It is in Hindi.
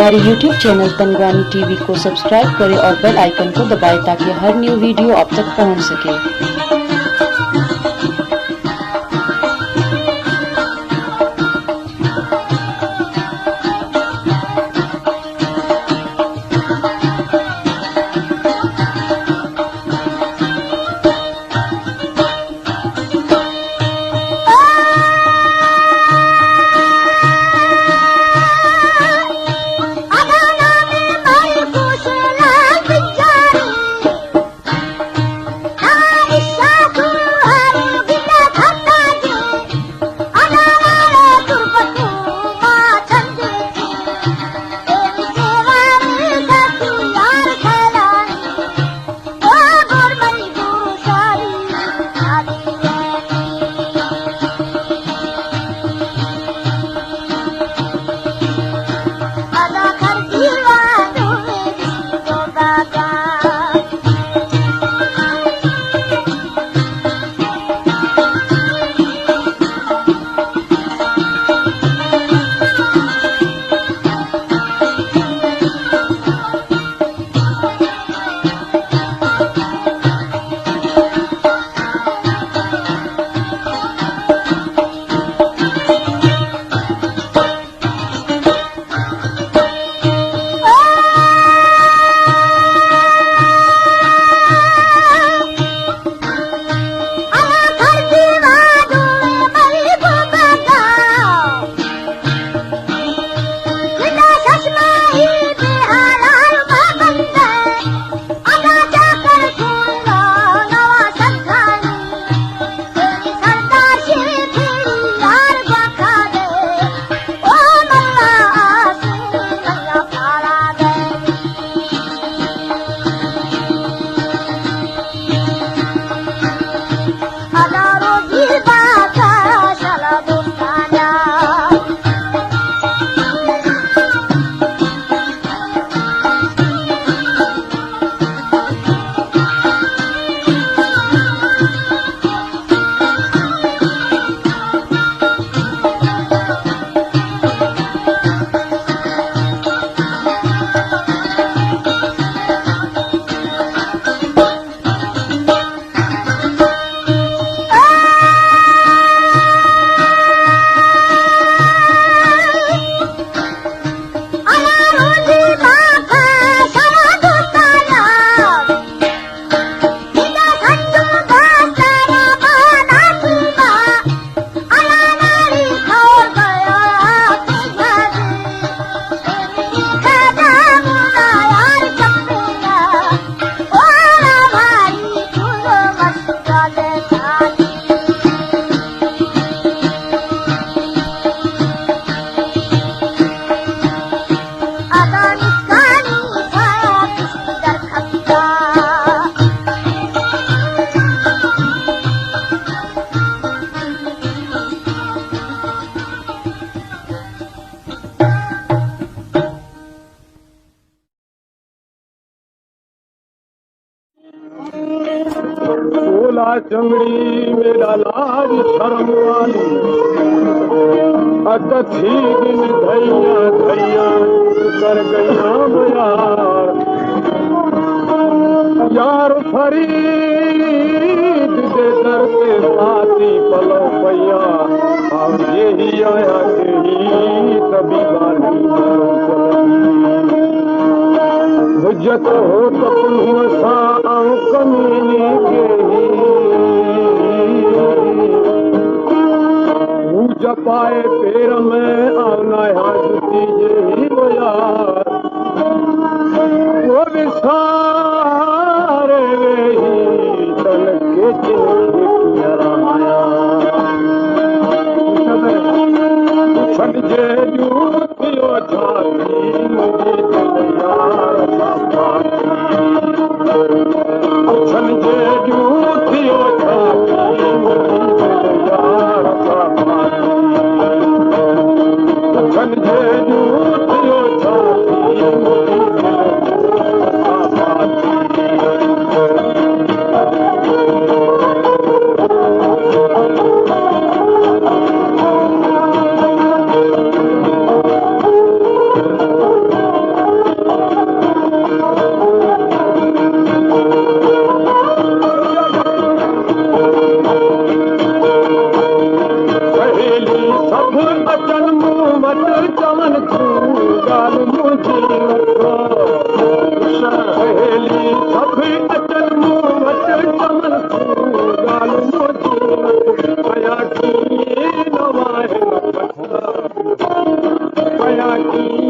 हमारे YouTube चैनल तनगानी टीवी को सब्सक्राइब करें और बेल आइकन को दबाएं ताकि हर न्यू वीडियो आप तक पहुंच सके। सोला चंगड़ी मेरा लाज शर्म वाली अकथी दिन धैया धैया कर गया यार फरीद दे दर के साथी पलो पैया अब यही आया यही कभी बाली हुज्जत हो तो साओ कमीनी के जपाए पैर में आना हाजती यही वो यार वो विसारे ही तन के जिंदगी रामाया छन जे यूतियो छाती मुझे दिल यार छन जे यूतियो छाती मुझे दिल यार छन जे आखी